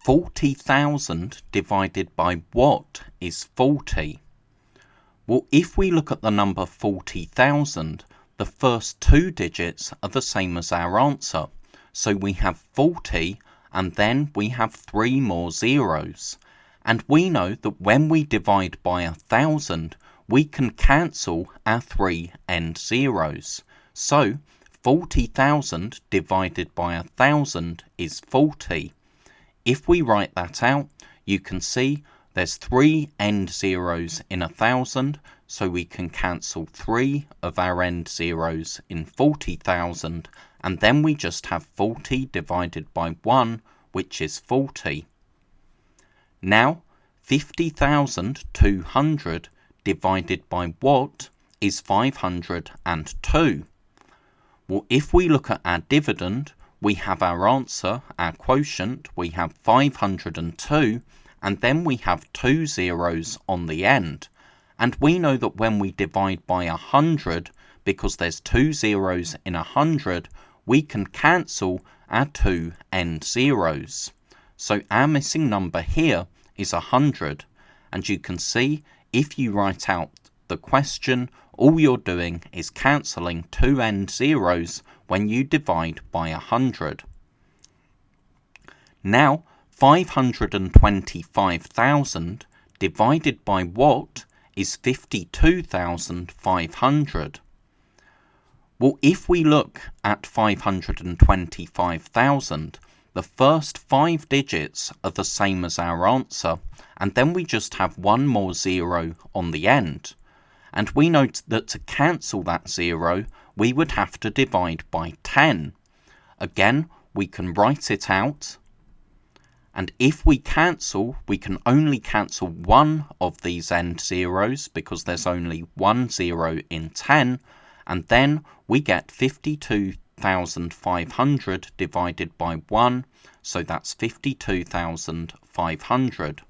40,000 divided by what is 40? Well, if we look at the number 40,000, the first two digits are the same as our answer. So we have 40 and then we have 3 more zeros. And we know that when we divide by 1,000, we can cancel our 3 end zeros. So 40,000 divided by 1,000 is 40. If we write that out, you can see there's 3 end zeros in 1,000, so we can cancel 3 of our end zeros in 40,000, and then we just have 40 divided by 1, which is 40. Now, 50,200 divided by what is 502? Well, if we look at our dividend, we have our answer, our quotient, we have 502, and then we have 2 zeros on the end. And we know that when we divide by 100, because there's 2 zeros in 100, we can cancel our 2 end zeros. So our missing number here is 100. And you can see, if you write out the question, all you're doing is cancelling 2 end zeros when you divide by 100. Now, 525,000 divided by what is 52,500? Well, if we look at 525,000, the first 5 digits are the same as our answer, and then we just have 1 more zero on the end. And we know that to cancel that zero, we would have to divide by 10. Again, we can write it out. And if we cancel, we can only cancel 1 of these end zeros because there's only 1 zero in 10. And then we get 52,500 divided by 1. So that's 52,500.